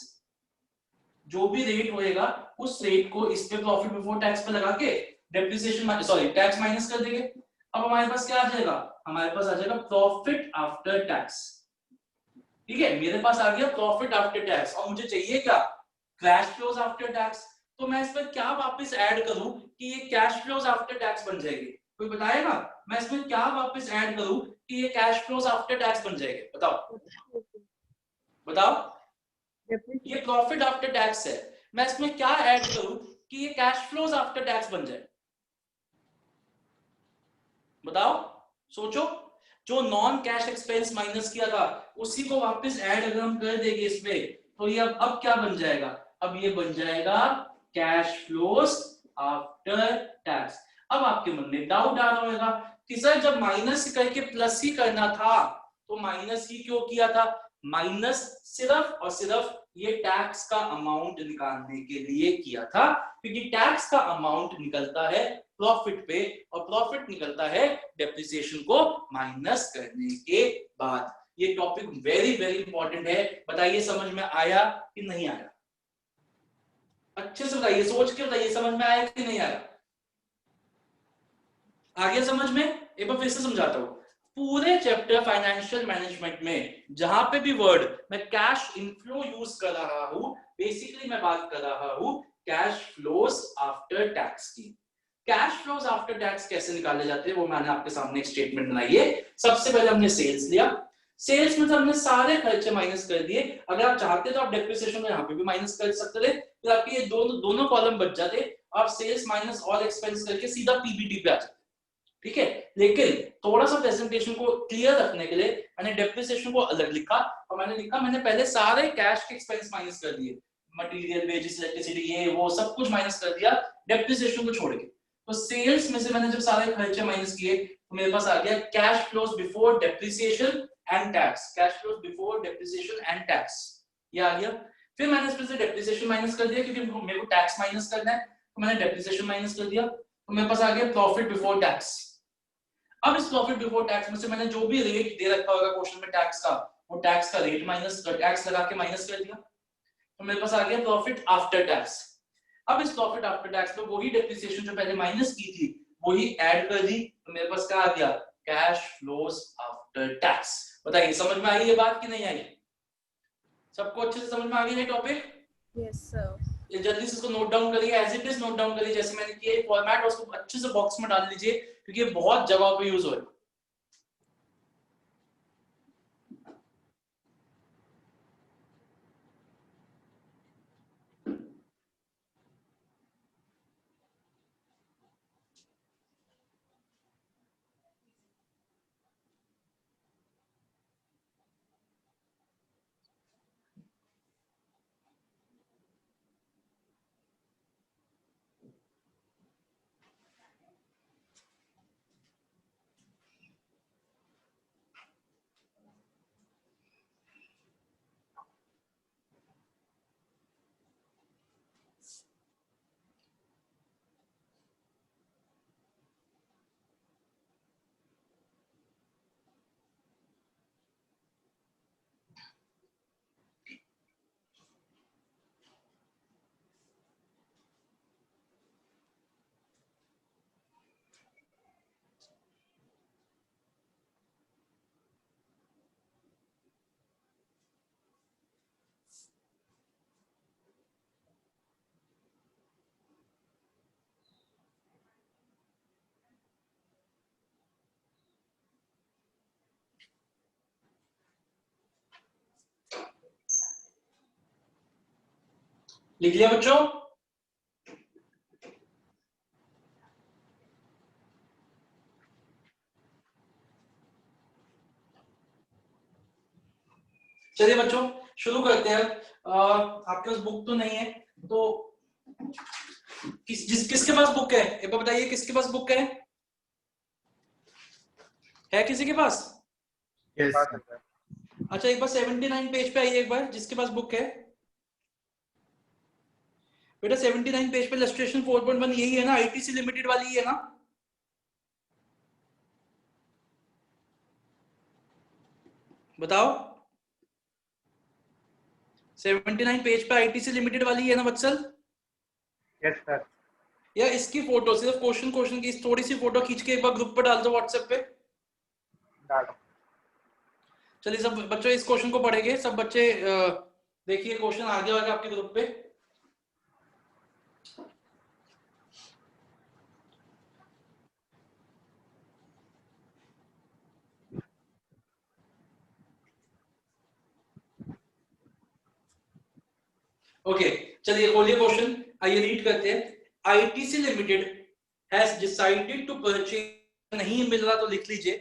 जो भी रेट होएगा उस रेट को इस पे प्रॉफिट बिफोर टैक्स पे लगा के डेप्रिसिएशन सॉरी टैक्स माइनस कर देंगे। अब हमारे पास क्या आ जाएगा, हमारे पास आ जाएगा प्रॉफिट आफ्टर टैक्स। ठीक है, मेरे पास आ गया प्रॉफिट आफ्टर टैक्स, और मुझे चाहिए क्या, कैश फ्लोज आफ्टर टैक्स। तो मैं इसमें क्या वापस ऐड करूं कि ये कैश फ्लोज आफ्टर टैक्स बन जाएगी? कोई बताएगा? मैं इसमें क्या वापस ऐड करूं कि ये कैश फ्लोज आफ्टर टैक्स बन जाएंगे? बताओ बताओ। ये प्रॉफिट आफ्टर टैक्स है, मैं इसमें क्या ऐड करूं कि ये कैश फ्लोज आफ्टर टैक्स बन जाए? बताओ, सोचो। जो नॉन कैश एक्सपेंस माइनस किया था उसी को वापस ऐड अगर हम कर देंगे इसमें, तो ये अब क्या बन जाएगा, अब ये बन जाएगा कैश फ्लोज आफ्टर टैक्स। अब आपके मन में डाउट आ रहा होगा कि सर जब माइनस करके प्लस ही करना था तो माइनस ही क्यों किया था? माइनस सिर्फ और सिर्फ ये टैक्स का अमाउंट निकालने के लिए किया था, क्योंकि टैक्स का अमाउंट निकलता है प्रॉफिट पे, और प्रॉफिट निकलता है डेप्रिसिएशन को माइनस करने के बाद। ये टॉपिक वेरी वेरी इंपॉर्टेंट है। बताइए समझ में आया कि नहीं आया? अच्छे से बताइए, सोच के बताइए, समझ में आया कि नहीं आया? आ गया समझ में? एक बार फिर से समझाता हूं। पूरे चैप्टर फाइनेंशियल मैनेजमेंट में जहां पे भी वर्ड मैं कैश इनफ्लो यूज कर रहा हूं, बेसिकली मैं बात कर रहा हूं कैश फ्लोज आफ्टर टैक्स की। कैश फ्लोज आफ्टर टैक्स कैसे निकाले जाते हैं वो मैंने आपके सामने एक स्टेटमेंट बनाई है। सबसे पहले हमने सेल्स लिया, सेल्स में तो हमने सारे खर्चे माइनस कर दिए। अगर आप चाहते तो आप डेप्रिसिएशन में यहाँ पे भी माइनस कर सकते थे, तो आपके ये दोनों कॉलम बच जाते। आप सेल्स माइनस ऑल एक्सपेंस करके सीधा पीबीटी पे आ जाते। ठीक है, लेकिन थोड़ा सा प्रेजेंटेशन को क्लियर रखने के लिए मैंने डेप्रिसिएशन को अलग लिखा, और मैंने लिखा मैंने पहले सारे कैश के एक्सपेंस माइनस कर दिए, मटेरियल, वेजेस, इलेक्ट्रिसिटी, ये वो सब कुछ माइनस कर दिया डेप्रिसिएशन को छोड़ के। तो सेल्स में से मैंने जब सारे खर्चे माइनस किए तो मेरे पास आ गया cash flows before depreciation and tax. Cash flows before depreciation and tax, ये आ गया। फिर मैंने इसमें से डेप्रिसिएशन माइनस कर दिया, क्योंकि मेरे को टैक्स माइनस करना है, तो मैंने डेप्रिसिएशन माइनस कर दिया, तो मेरे पास आ गया प्रॉफिट बिफोर टैक्स। अब इस प्रॉफिट बिफोर टैक्स में से मैंने जो भी रेट दे रखा होगा क्वेश्चन में टैक्स का, वो टैक्स का रेट माइनस टैक्स लगा के माइनस कर दिया, तो मेरे पास आ गया प्रॉफिट आफ्टर टैक्स। अब इस प्रॉफिट आफ्टर टैक्स में वही डेप्रिसिएशन जो पहले माइनस की थी वही ऐड कर दी, तो मेरे पास क्या आ गया, कैश फ्लोज आफ्टर टैक्स। बताइए समझ में आई ये बात कि नहीं आई? सबको अच्छे से समझ में आ गई ये टॉपिक? Yes sir. ये जल्दी से इसको नोट डाउन करिए, as it is note down करिए जैसे मैंने किया, फॉर्मेट उसको अच्छे से बॉक्स में डाल लीजिए क्योंकि ये बहुत जगह पे यूज हो रहा है। लिख लिया बच्चों? चलिए बच्चों शुरू करते हैं। आपके पास बुक तो नहीं है तो किसके पास बुक है एक बार बताइए, किसके पास बुक है किसी के पास? यस अच्छा एक बार 79 पेज पे आइए एक बार, जिसके पास बुक है बेटा 79 पेज पे इलस्ट्रेशन 4.1 यही है ना, आईटीसी लिमिटेड वाली है ना? बताओ 79 पेज पे आईटीसी लिमिटेड वाली है ना वत्सल? Yes sir. या इसकी फोटो सिर्फ क्वेश्चन की थोड़ी सी फोटो खींच के एक बार ग्रुप पर डाल दो व्हाट्सएप पे। चलिए सब बच्चों इस क्वेश्चन को पढ़ेंगे, सब बच्चे देखिए क्वेश्चन आगे होगा आपके ग्रुप पे। ओके चलिए खोलिए क्वेश्चन, आइए रीड करते हैं। ITC limited has decided to purchase, नहीं मिल रहा तो लिख लीजिए,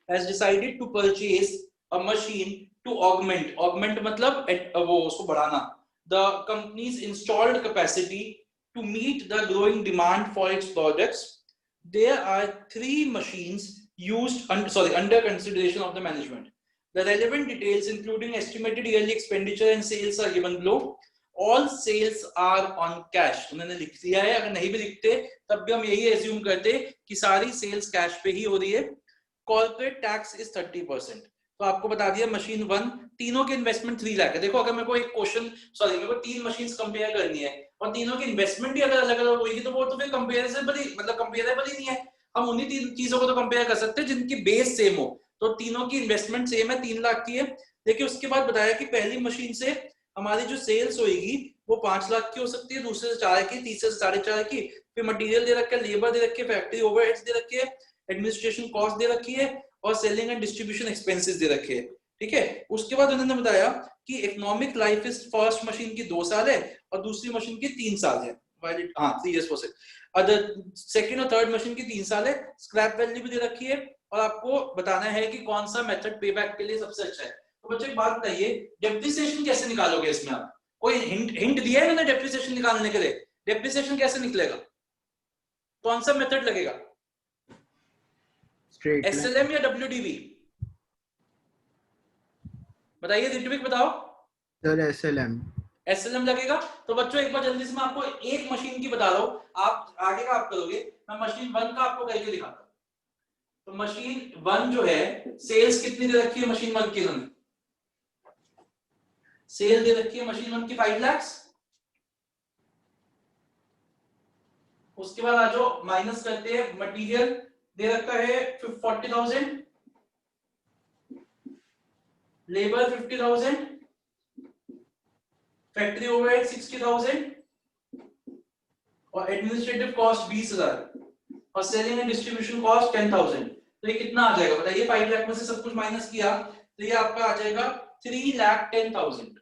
has decided to purchase a machine to augment मतलब वो उसको बढ़ाना, the company's installed capacity to meet the growing demand for its products. There are 3 machines used under consideration of the management. The relevant details including estimated yearly expenditure and sales are given below. All sales are on cash. उन्होंने लिख दिया है, अगर नहीं भी लिखते तब भी हम यही एज्यूम करते कि सारी सेल्स कैश पे ही हो रही है। Corporate tax is 30%। तो आपको बता दिया मशीन 1 तीनों के इन्वेस्टमेंट 3 लाख है। देखो अगर मेरे को एक क्वेश्चन मेरे को 3 मशीन्स कंपेयर करनी है और तीनों की इन्वेस्टमेंट ही अगर अलग अलग होगी तो वो तो फिर कंपेरेबल ही नहीं है। हम उन्हीं 3 चीजों को तो कंपेयर कर सकते हैं जिनकी बेस सेम हो। तो तीनों की इन्वेस्टमेंट सेम है, 3 लाख की है। देखिए उसके बाद बताया कि पहली मशीन से हमारी जो सेल्स होगी वो 5 लाख की हो सकती है, दूसरे से 4 की, तीसरे से 4.5 की। फिर मटेरियल दे रखा है, लेबर दे रखी है, फैक्ट्री ओवरहेड्स दे रखी है, एडमिनिस्ट्रेशन कॉस्ट दे रखी है और सेलिंग एंड डिस्ट्रीब्यूशन एक्सपेंसेस दे रखे हैं। ठीक है, उसके बाद उन्होंने बताया कि economic life is first machine की 2 साल है और दूसरी मशीन की 3 साल है। 3 years प्रोसेस। अदर सेकंड और थर्ड मशीन की 3 साल है। स्क्रैप वैल्यू भी दे रखी है और आपको बताना है कि कौन सा मेथड पेबैक के लिए सबसे अच्छा है। तो बच्चों एक बात बताइए, डेप्रिसिएशन कैसे निकालोगे इसमें? आप कोई हिंट दिया है उन्होंने डेप्रिसिएशन निकालने के लिए? डेप्रिसिएशन कैसे निकलेगा? कौन सा मेथड लगेगा? एसएलएम या डब्ल्यूडीवी? बताइए ऋत्विक बताओ। सर एसएलएम लगेगा। तो बच्चों एक बार जल्दी से मैं आपको एक मशीन की बता रहा हूं, आप आगे का आप करोगे, मैं मशीन 1 का आपको करके दिखाता हूं। तो मशीन 1 जो है सेल्स कितनी दे रखी है मशीन 1 की? सेल दे रखी है मशीन 1 की 5 लाख। उसके बाद आज जो माइनस करते हैं मटेरियल दे रखा है 40,000, लेबर 50,000, फैक्ट्री ओवरहेड 60,000 और एडमिनिस्ट्रेटिव कॉस्ट 20,000 और सेलिंग एंड डिस्ट्रीब्यूशन कॉस्ट 10,000। तो ये कितना आ जाएगा बताइए? 5 लाख में से सब कुछ माइनस किया तो ये आपका आ जाएगा 3,10,000।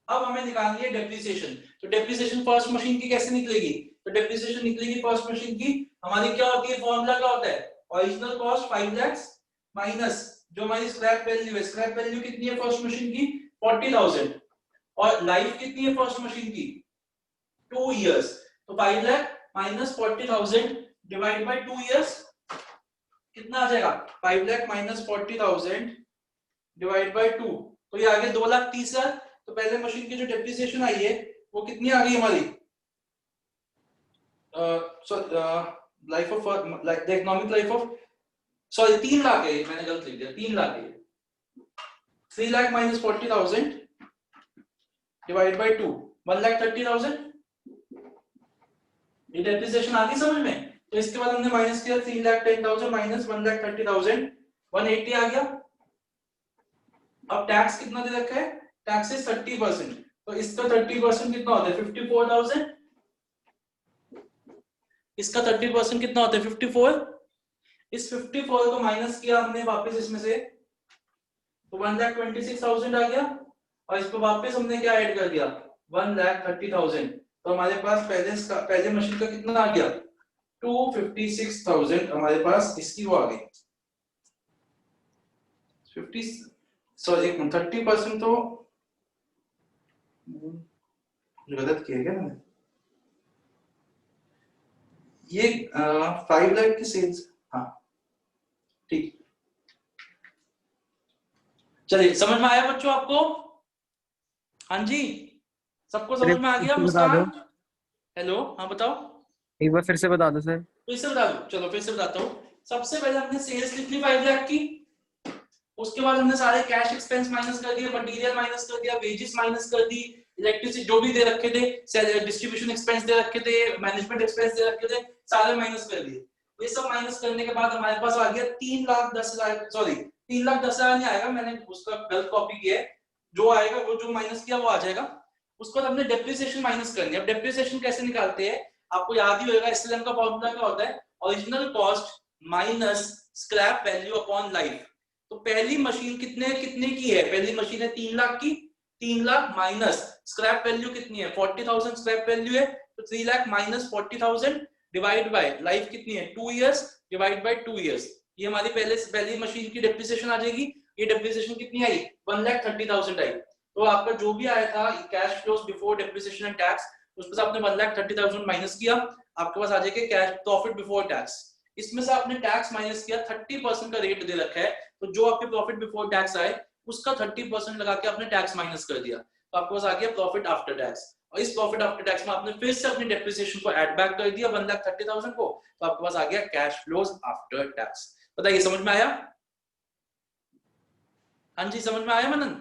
अब हमें निकालनी है डेप्रिसिएशन। तो डेप्रिसिएशन फर्स्ट मशीन की कैसे निकलेगी? तो डेप्रिसिएशन निकलेगी फर्स्ट मशीन की, हमारी क्या होती है? फॉर्मूला क्या होता है? ओरिजिनल कॉस्ट 5 लाख माइनस जो हमारी स्क्रैप वैल्यू है, स्क्रैप वैल्यू कितनी है फर्स्ट मशीन की? 40,000 और लाइफ कितनी है फर्स्ट मशीन की? 2 इयर्स। तो 5 lakh minus 40,000 divide by 2 years कितना आ जाएगा? 5 लाख माइनस 40,000 डिवाइड बाय 2, तो ये आ गया 2,30,000। तो पहले मशीन की जो डेप्रिसिएशन आई है वो कितनी आ गई हमारी? Life of like the economic life of, sorry 3 lakh है, मैंने गलत लिख दिया, 3 लाख है। 3 लाख माइनस 40,000 डिवाइड बाय 2, 1,30,000। ये डेप्रिसिएशन आ गई समझ में? तो इसके बाद हमने माइनस किया 3,10,000 माइनस 1,30,000, 180 आ गया। अब टैक्स कितना दे रखा है? टैक्स इज 30%, तो इसका 30% कितना होता है? 54,000। इसका 30% कितना होता है? 54। इस 54 को माइनस किया हमने वापस इसमें से, तो 1,26,000 आ गया और इस पे वापस हमने क्या ऐड कर दिया? 1,30,000। तो हमारे पास पहले मशीन का कितना आ गया? 256,000 हमारे पास इसकी वो आ गई 50, सॉरी 30% तो गलत किया क्या मैंने? ये 5 लाख की सेल्स, हाँ ठीक। चलिए समझ में आया बच्चों आपको? हाँ जी, सबको समझ में आ गया? मुस्कान, हेलो, हाँ बताओ। एक बार फिर से बता दो सर। फिर से बता दो, चलो फिर से बताता हूँ। सबसे पहले हमने सेल्स लिख ली 5 लाख की, उसके बाद हमने सारे कैश एक्सपेंस माइनस कर दिए, मटेरियल माइनस कर दिया, वेजेस माइनस कर दी, इलेक्ट्रिसिटी जो भी दे रखे थे, डिस्ट्रीब्यूशन एक्सपेंस दे रखे थे, मैनेजमेंट एक्सपेंस दे रखे थे, सारे माइनस कर दिए। ये सब माइनस करने के बाद हमारे पास आ गया 3,10,000, सॉरी 3,10,000 नहीं आएगा, मैंने उसका गलत कॉपी किया है। जो आएगा वो जो माइनस किया वो आ जाएगा। उसको हमने डेप्रिसिएशन माइनस करनी है। अब डेप्रिसिएशन कैसे निकालते हैं? आपको याद ही होगा, एसएलएम का फॉर्मूला क्या होता है? Original cost minus scrap value upon life. तो पहली मशीन कितने की है? पहली मशीन है 3 लाख की, 3 लाख माइनस स्क्रैप वैल्यू कितनी है? 40,000 स्क्रैप वैल्यू है, तो 3 lakh minus 40,000 divide by life कितनी है? 2 इयर्स डिवाइड बाय 2 इयर्स। ये हमारी पहली मशीन की डेप्रिसिएशन आ जाएगी। ये डेप्रिसिएशन कितनी आई? 1,30,000 आई। तो आपका जो भी आया था cash flows before depreciation and tax, उसमें से आपने 1,30,000 माइनस किया, आपके पास आ जाएगा कैश प्रॉफिट बिफोर टैक्स। इसमें से आपने टैक्स माइनस किया, 30% का रेट दे रखा है, तो जो आपके प्रॉफिट बिफोर टैक्स आए उसका 30% लगा के आपने टैक्स माइनस कर दिया, तो आपके पास आ गया प्रॉफिट आफ्टर टैक्स। और इस प्रॉफिट आफ्टर टैक्स में आपने फिर से अपनी डेप्रिसिएशन को ऐड बैक कर दिया 1,30,000 को, तो आपके पास आ गया कैश फ्लोज आफ्टर टैक्स। बताइए समझ में आया? हाँ जी समझ में आया मनन?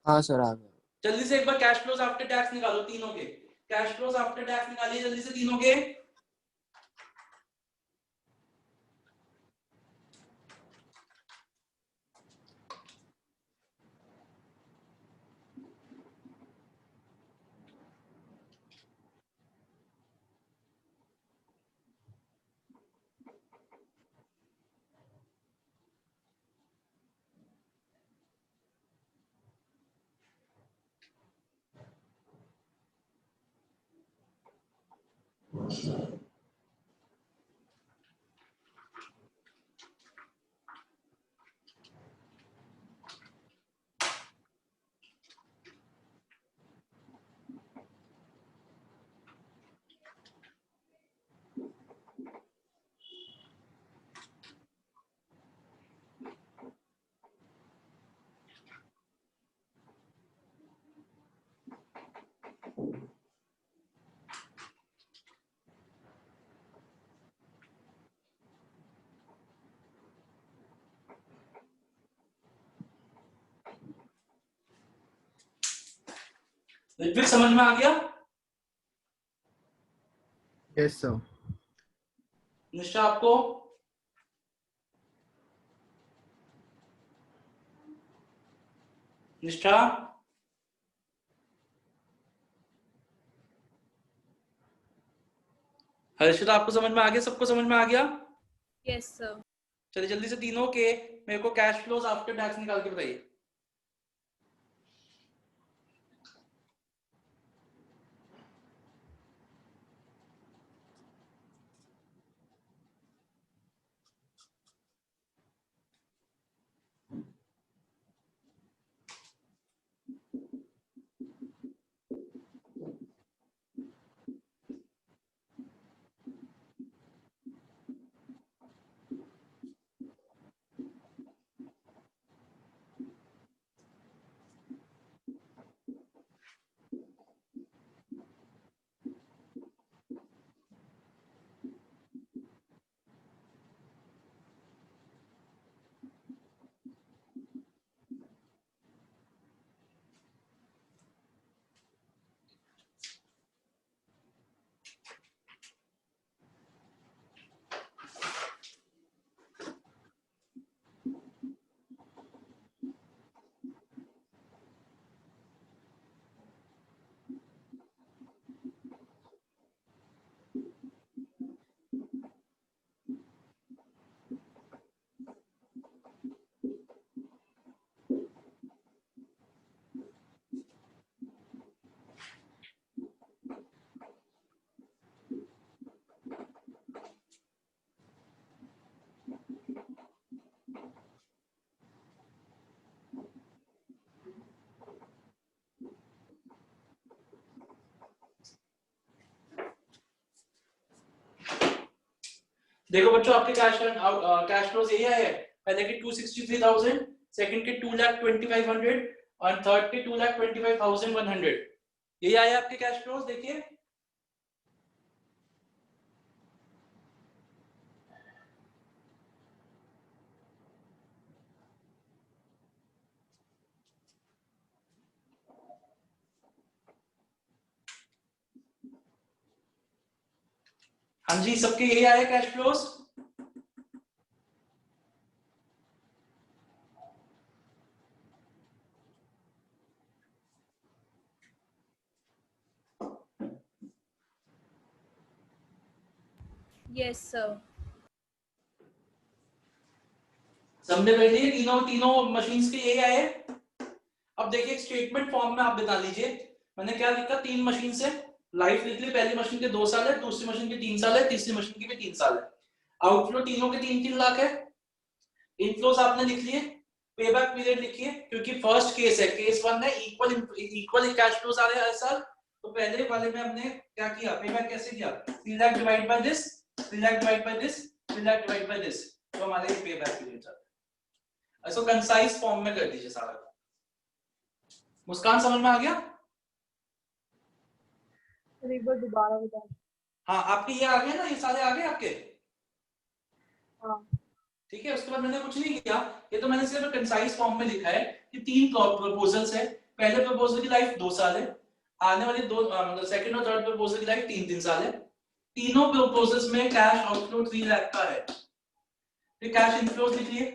हाँ सर आ गया। जल्दी से एक बार कैश फ्लोज आफ्टर टैक्स निकालो तीनों के। कैश फ्लोज आफ्टर टैक्स निकालिए जल्दी से तीनों के। ऋत्विक समझ में आ गया? Yes, sir. निष्ठा आपको? निष्ठा? हर्षिता आपको समझ में आ गया? सबको समझ में आ गया? Yes sir. चलिए जल्दी से तीनों के मेरे को कैश फ्लोज आफ्टर टैक्स निकाल के बताइए। देखो बच्चों आपके कैश फ्लोज यही आए हैं। पहले के 263,000, सेकंड के 2,25,500 और थर्ड के 2,25,100। यही आए आपके कैश फ्लोज। देखिए हाँ जी, सबके यही आए कैश फ्लोज। Yes sir. सबने कर लिए? तीनों मशीन्स के यही आए। अब देखिए एक स्टेटमेंट फॉर्म में आप बता लीजिए मैंने क्या लिखा। 3 मशीन से लाइफ लिख ली। पहली मशीन के 2 साल है, दूसरी मशीन के 3 साल है, तीसरी मशीन के भी 3 साल है। आउटफ्लो तीनों के 3-3 लाख है। इनफ्लोज आपने लिख लिए, पेबैक पीरियड लिखिए क्योंकि फर्स्ट केस है, केस 1 है, इक्वल कैश फ्लोज आ रहे हैं हर साल। तो पहले वाले में हमने क्या किया, पेबैक कैसे किया, 3 lakh divide by this, 3 lakh divide by this, 3 lakh divide by this, तो हमारे पेबैक पीरियड आता है। इसको कंसाइज फॉर्म में कर दीजिए सारा। मुस्कान समझ में आ गया? एक बार दोबारा बता। हाँ आपके ये आ गए ना, ये सारे आ गए आपके? हाँ ठीक है, उसके बाद मैंने कुछ नहीं किया, ये तो मैंने सिर्फ कंसाइज फॉर्म में लिखा है कि 3 प्रपोजल्स है। पहले प्रपोजल की लाइफ 2 साल है, आने वाली 2 मतलब सेकंड और थर्ड प्रपोजल की लाइफ 3-3 साल है। तीनों प्रपोजल्स में कैश आउटफ्लो 3 लाख का है। फिर कैश इनफ्लोज लिख लिए।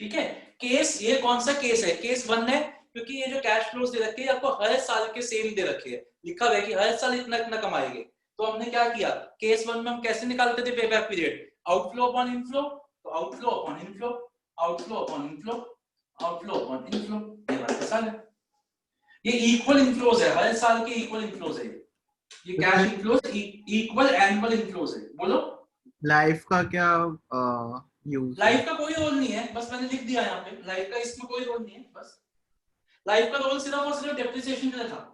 ठीक है, केस ये कौन सा केस है, केस 1 है क्योंकि ये जो कैश फ्लोज दे रखे हैं आपको हर साल के सेम दे रखे हैं, लिखा हुआ है कि हर साल इतना इतना कमाएंगे। तो हमने क्या किया, केस 1 में हम कैसे निकालते थे payback period, outflow upon inflow, तो outflow upon inflow, outflow upon inflow, outflow upon inflow, ये हमारे साल है। ये इक्वल इनफ्लोज है, हर साल के इक्वल इनफ्लोज है। ये cash inflows equal annual inflows है। बोलो लाइफ का क्या यूज? लाइफ का कोई रोल नहीं है, बस मैंने लिख दिया यहाँ पे, लाइफ का इसमें कोई रोल नहीं है। बस लाइफ का रोल सिर्फ और सिर्फ डेप्रिसिएशन के लिए था।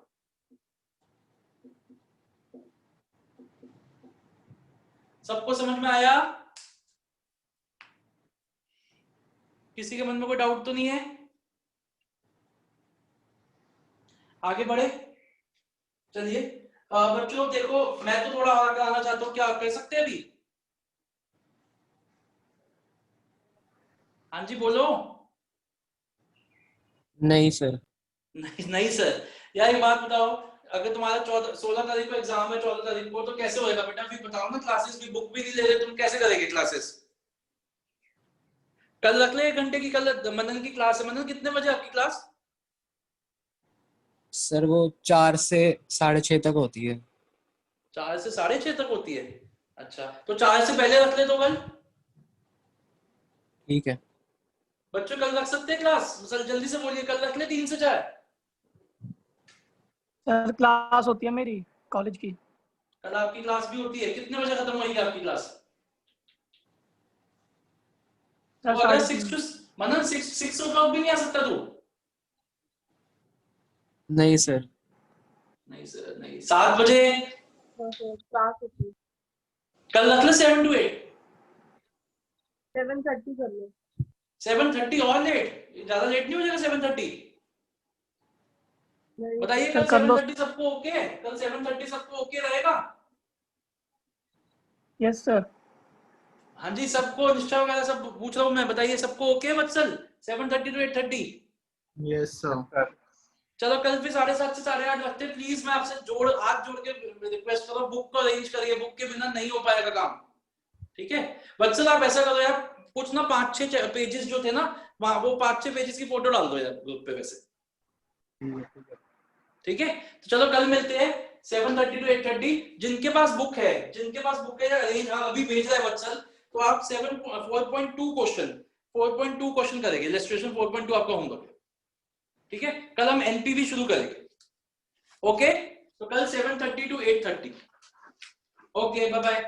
सबको समझ में आया? किसी के मन में कोई डाउट तो नहीं है? आगे बढ़े। चलिए बच्चों देखो, मैं तो थोड़ा आगे आना चाहता हूँ, क्या कर सकते हैं अभी? हाँ जी बोलो। नहीं सर। नहीं सर, यार एक बात बताओ, अगर तुम्हारा 16 तारीख को एग्जाम है, 14 तारीख को, तो कैसे होएगा बेटा? फिर बताओ ना, क्लासेस भी, बुक भी नहीं ले रहे तुम, कैसे करेंगे क्लासेस? कल रख ले 1 घंटे की, कल मनन की क्लास है। मनन कितने बजे आपकी क्लास? सर वो 4 से 6:30 तक होती है। 4 से 6:30 तक होती है? अच्छा, तो 4 से पहले रख ले तो कल। ठीक है बच्चों कल रख सकते हैं क्लास? सर जल्दी से बोलिए, कल रख ले 3 से 4। सर क्लास होती है मेरी कॉलेज की। कल आपकी क्लास भी होती है? कितने बजे खत्म होगी आपकी क्लास? सर तो अगर 3:30। मनन 6 o'clock भी नहीं आ सकता तू? नहीं सर। नहीं सर नहीं, 7 बजे क्लास होती है। कल रख ले 7 to 8। 7:30 कर लो। 7:30 और लेट? ज्यादा लेट नहीं हो जाएगा 7:30? नहीं, बताइए सर कल कर लो। 7:30 सबको ओके है? कल 7:30 सबको ओके रहेगा? Yes sir. हाँ जी, सबको निष्ठा वगैरह सब पूछ रहा हूँ मैं, बताइए सबको ओके है वत्सल? 7:30 to 8:30? Yes, sir. चलो कल फिर 7:30 से 8:30 रखते। प्लीज मैं आपसे हाथ जोड़ के रिक्वेस्ट करो, बुक को अरेंज करिए, बुक के बिना नहीं हो पाएगा काम, ठीक है? वत्सल आप ऐसा करो यार, कुछ ना 5-6 पेजेस जो थे ना वहां, वो 5-6 पेजेस की फोटो डाल दो यार ग्रुप पे वैसे, ठीक है? तो चलो कल मिलते हैं 7:30 to 8:30। जिनके पास बुक है या अरेंज अभी भेज रहा है वत्सल, तो आप 4.2 क्वेश्चन करेंगे, इलस्ट्रेशन 4.2 आपका होमवर्क है, ठीक है? कल हम एनपीवी शुरू करेंगे, ओके? तो कल 7:30 to 8:30। Okay, bye bye.